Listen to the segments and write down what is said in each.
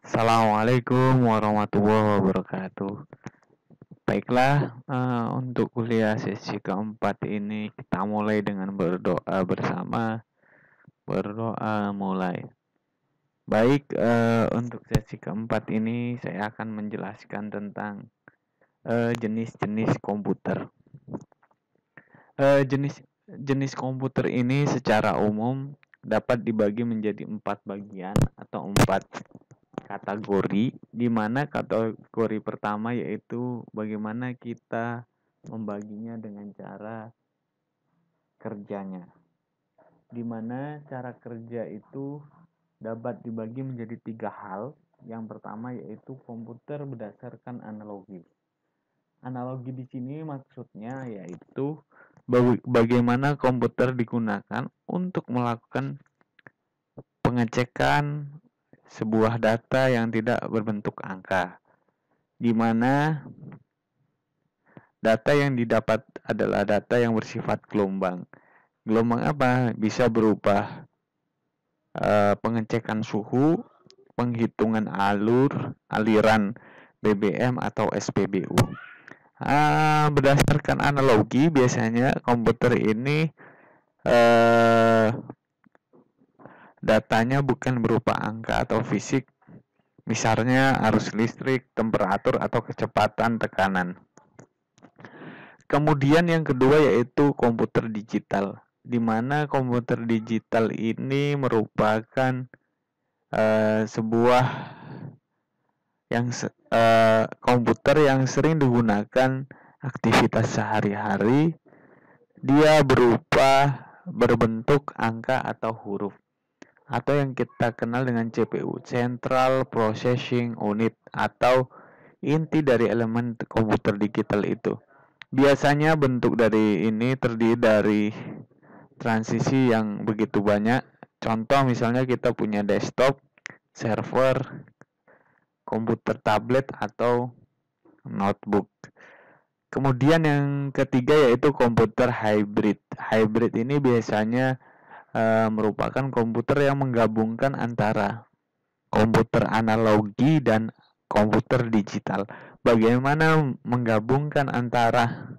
Assalamualaikum warahmatullahi wabarakatuh. Baiklah, untuk kuliah sesi keempat ini kita mulai dengan berdoa bersama. Berdoa mulai. Baik, untuk sesi keempat ini saya akan menjelaskan tentang jenis-jenis komputer. Jenis komputer ini secara umum dapat dibagi menjadi 4 bagian atau 4 kategori, di mana kategori pertama yaitu bagaimana kita membaginya dengan cara kerjanya, di mana cara kerja itu dapat dibagi menjadi 3 hal. Yang pertama yaitu komputer berdasarkan analogi. Analogi di sini maksudnya yaitu bagaimana komputer digunakan untuk melakukan pengecekan sebuah data yang tidak berbentuk angka, di mana data yang didapat adalah data yang bersifat gelombang. Gelombang apa? Bisa berupa pengecekan suhu, penghitungan aliran BBM atau SPBU. Berdasarkan analogi, biasanya komputer ini datanya bukan berupa angka atau fisik, misalnya arus listrik, temperatur, atau kecepatan tekanan. Kemudian yang kedua yaitu komputer digital, di mana komputer digital ini merupakan sebuah komputer yang sering digunakan aktivitas sehari-hari. Dia berbentuk angka atau huruf, atau yang kita kenal dengan CPU, Central Processing Unit, atau inti dari elemen komputer digital itu. Biasanya bentuk dari ini terdiri dari transisi yang begitu banyak. Contoh misalnya kita punya desktop, server, komputer tablet, atau notebook. Kemudian yang ketiga yaitu komputer hybrid. Hybrid ini biasanya merupakan komputer yang menggabungkan antara komputer analogi dan komputer digital. Bagaimana menggabungkan antara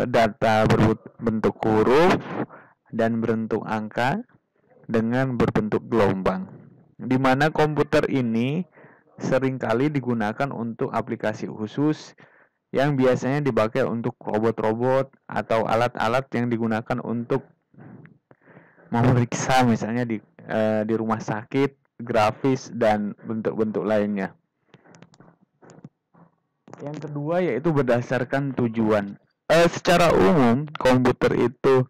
data berbentuk huruf dan berbentuk angka dengan berbentuk gelombang, di mana komputer ini seringkali digunakan untuk aplikasi khusus yang biasanya dipakai untuk robot-robot atau alat-alat yang digunakan untuk memeriksa misalnya di rumah sakit, grafis, dan bentuk-bentuk lainnya. Yang kedua yaitu berdasarkan tujuan. Secara umum komputer itu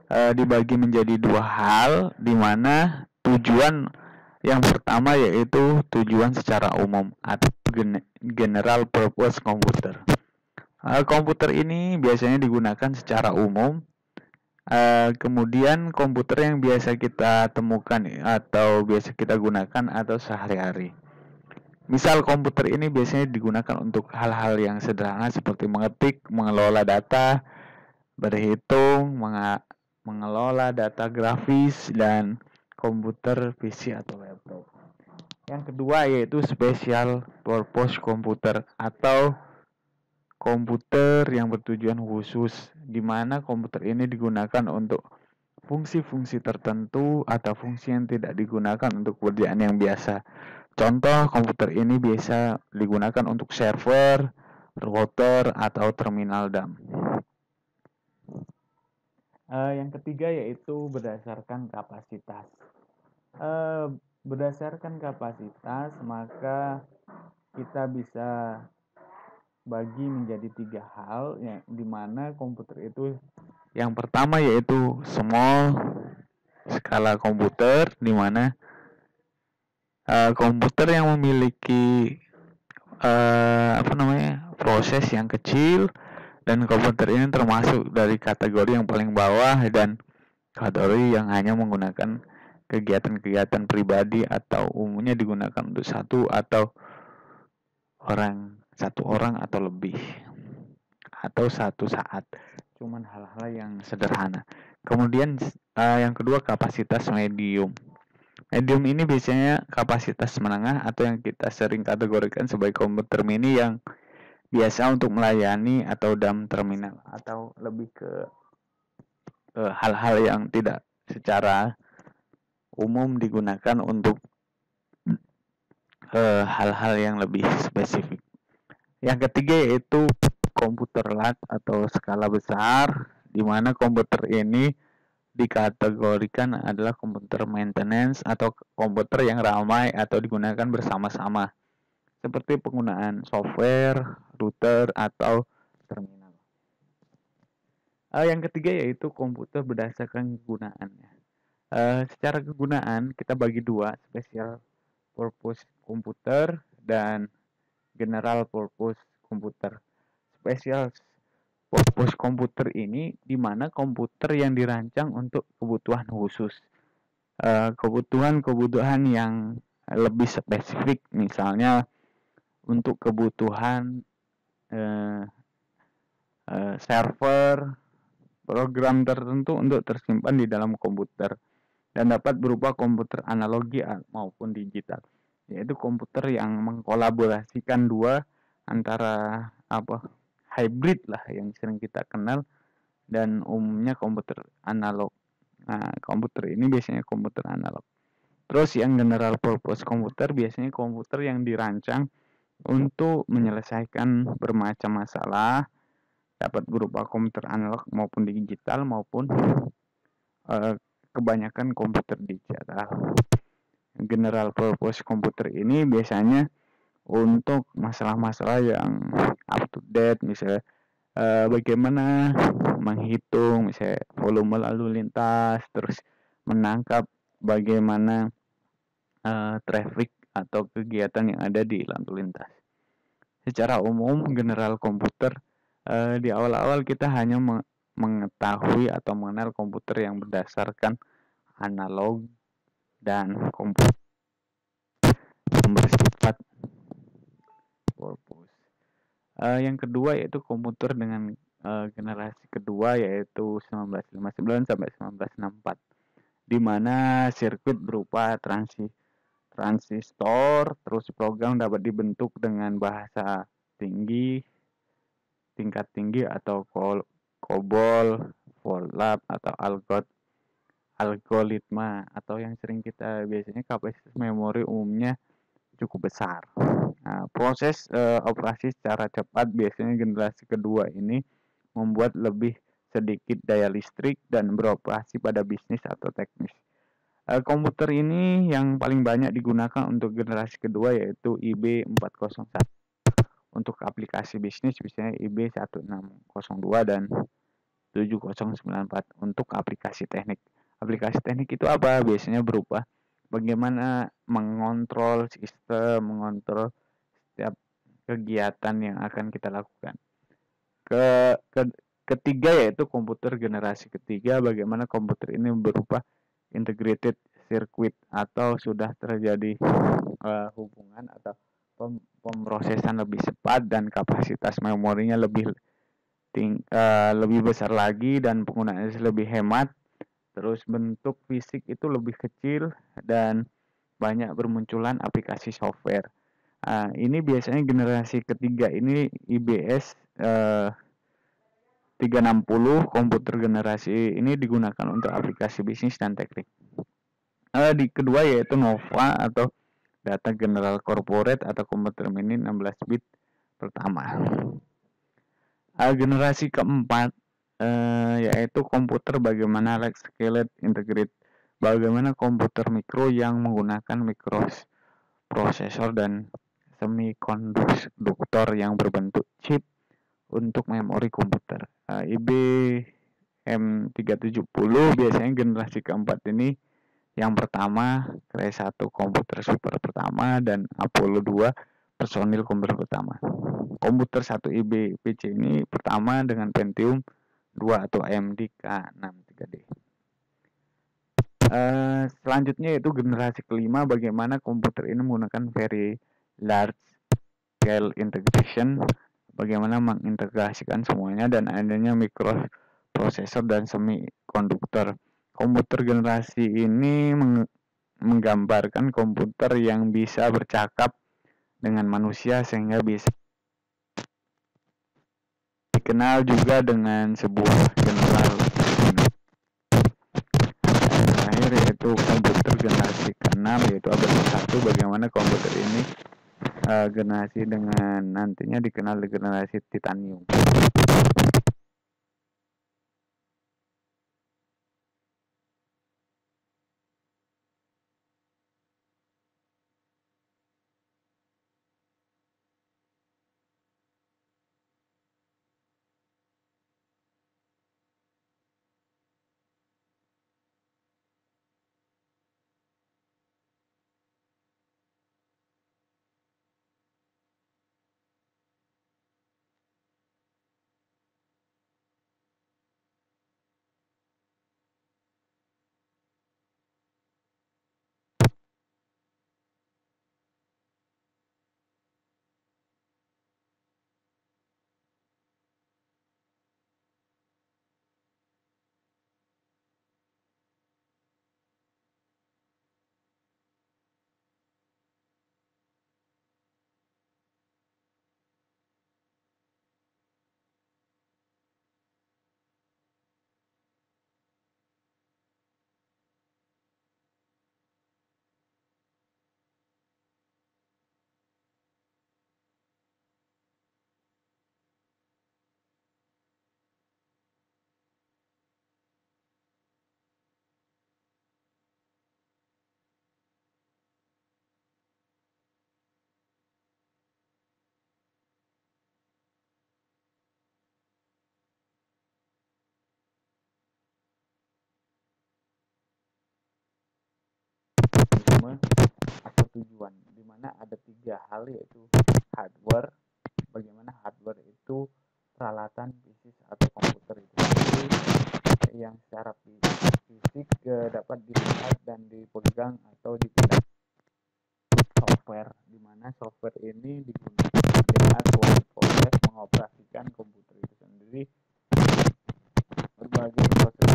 dibagi menjadi 2 hal, di mana tujuan yang pertama yaitu tujuan secara umum atau general purpose computer. Komputer ini biasanya digunakan secara umum. Kemudian komputer yang biasa kita temukan atau biasa kita gunakan atau sehari-hari. Misal komputer ini biasanya digunakan untuk hal-hal yang sederhana seperti mengetik, mengelola data, berhitung, mengelola data grafis, dan komputer PC atau laptop. Yang kedua yaitu special purpose computer atau komputer yang bertujuan khusus, di mana komputer ini digunakan untuk fungsi-fungsi tertentu atau fungsi yang tidak digunakan untuk pekerjaan yang biasa. Contoh, komputer ini biasa digunakan untuk server, router, atau terminal DAM. Yang ketiga yaitu berdasarkan kapasitas. Berdasarkan kapasitas, maka kita bisa bagi menjadi 3 hal, yang dimana komputer itu yang pertama yaitu small skala komputer, dimana komputer yang memiliki proses yang kecil, dan komputer ini termasuk dari kategori yang paling bawah dan kategori yang hanya menggunakan kegiatan-kegiatan pribadi atau umumnya digunakan untuk satu orang atau lebih, atau satu saat, cuman hal-hal yang sederhana. Kemudian yang kedua kapasitas medium. Medium ini biasanya kapasitas menengah atau yang kita sering kategorikan sebagai komputer mini yang biasa untuk melayani atau dalam terminal atau lebih ke hal-hal yang tidak secara umum digunakan untuk hal-hal yang lebih spesifik. Yang ketiga yaitu komputer large atau skala besar, di mana komputer ini dikategorikan adalah komputer maintenance atau komputer yang ramai atau digunakan bersama-sama, seperti penggunaan software, router, atau terminal. Yang ketiga yaitu komputer berdasarkan kegunaannya. Secara kegunaan kita bagi dua, special purpose komputer dan general purpose komputer. Special purpose komputer ini di mana komputer yang dirancang untuk kebutuhan khusus. Kebutuhan-kebutuhan yang lebih spesifik, misalnya untuk kebutuhan server, program tertentu untuk tersimpan di dalam komputer dan dapat berupa komputer analogi maupun digital, yaitu komputer yang mengkolaborasikan dua antara hybrid lah yang sering kita kenal dan umumnya komputer analog. Nah, komputer ini biasanya komputer analog. Terus yang general purpose komputer biasanya komputer yang dirancang untuk menyelesaikan bermacam masalah, dapat berupa komputer analog maupun digital maupun kebanyakan komputer digital. General purpose komputer ini biasanya untuk masalah-masalah yang up to date, misalnya bagaimana menghitung misalnya volume lalu lintas, terus menangkap bagaimana traffic atau kegiatan yang ada di lalu lintas. Secara umum, general komputer di awal-awal kita hanya mengetahui atau mengenal komputer yang berdasarkan analog dan komputer yang bersifat purpose. Yang kedua yaitu komputer dengan generasi kedua yaitu 1959 sampai 1964, di mana sirkuit berupa transistor, terus program dapat dibentuk dengan bahasa tingkat tinggi atau COBOL, FORLAP atau algoritma, atau yang sering kita biasanya kapasitas memori umumnya cukup besar. Nah, proses operasi secara cepat biasanya generasi kedua ini membuat lebih sedikit daya listrik dan beroperasi pada bisnis atau teknis. Komputer ini yang paling banyak digunakan untuk generasi kedua yaitu IB401. Untuk aplikasi bisnis biasanya IB1602 dan 7094 untuk aplikasi teknik. Aplikasi teknik itu apa? Biasanya berupa bagaimana mengontrol sistem, mengontrol setiap kegiatan yang akan kita lakukan. Ketiga yaitu komputer generasi ketiga, bagaimana komputer ini berupa integrated circuit atau sudah terjadi hubungan atau pemrosesan lebih cepat dan kapasitas memorinya lebih besar lagi dan penggunaannya lebih hemat. Terus bentuk fisik itu lebih kecil dan banyak bermunculan aplikasi software. Ini biasanya generasi ketiga ini IBS 360. Komputer generasi ini digunakan untuk aplikasi bisnis dan teknik. Di kedua yaitu Nova atau data general corporate atau komputer mini 16 bit pertama. Generasi keempat yaitu komputer bagaimana large scale integrate, bagaimana komputer mikro yang menggunakan mikroprosesor dan semikonduktor yang berbentuk chip untuk memori komputer. IBM370 biasanya generasi keempat ini yang pertama, Cray 1 komputer super pertama, dan Apollo 2 personil komputer pertama. Komputer 1 IBPC ini pertama dengan Pentium 2 atau AMD K63D. Selanjutnya yaitu generasi kelima, bagaimana komputer ini menggunakan very large scale integration, bagaimana mengintegrasikan semuanya dan adanya mikroprosesor dan semikonduktor. Komputer generasi ini menggambarkan komputer yang bisa bercakap dengan manusia sehingga bisa dikenal juga dengan sebuah general. Terakhir yaitu komputer generasi ke-6 yaitu abad ke-1, bagaimana komputer ini generasi dengan nantinya dikenal generasi titanium. Atau tujuan, di mana ada 3 hal yaitu hardware. Bagaimana hardware itu peralatan fisik atau komputer itu sendiri yang secara fisik dapat dilihat dan dipegang atau dipindah. Software, di mana software ini digunakan suatu proses mengoperasikan komputer itu sendiri. Berbagai proses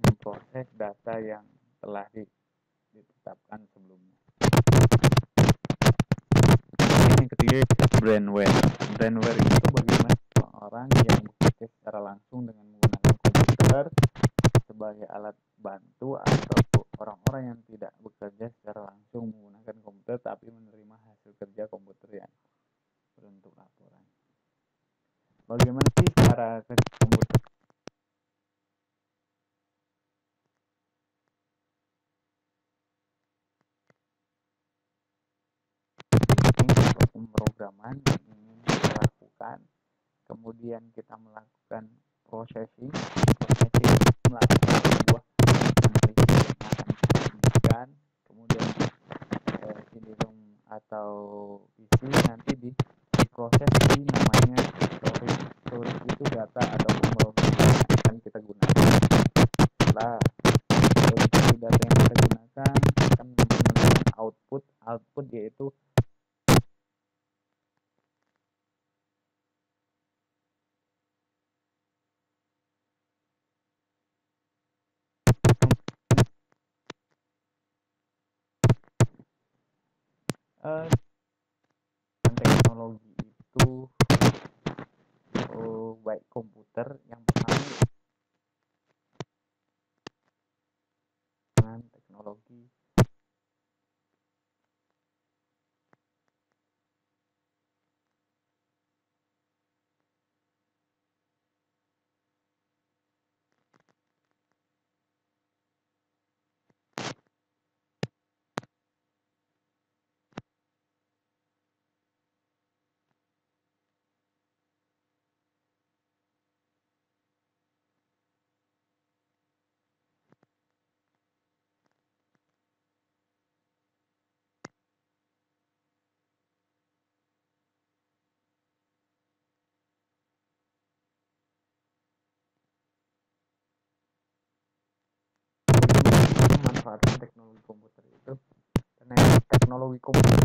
memproses data yang telah ditetapkan sebelumnya. Yang ketiga, brainware. Brainware itu bagaimana orang yang bekerja secara langsung dengan menggunakan komputer sebagai alat bantu atau orang-orang yang tidak bekerja secara langsung menggunakan komputer tapi menerima hasil kerja komputer yang berbentuk laporan. Bagaimana sih cara kerja komputer? Pemrograman yang ingin kita lakukan, kemudian kita melakukan processing melakukan sebuah analisis signifikan, kemudian CD-ROM atau PC nanti diproses di namanya storage. Storage itu data atau pemrograman yang akan kita gunakan. Setelah storage data yang kita gunakan akan menggunakan output yaitu teknologi itu baik komputer yang pertama dengan teknologi memanfaatkan teknologi komputer itu. Karena teknologi komputer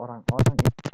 orang-orang itu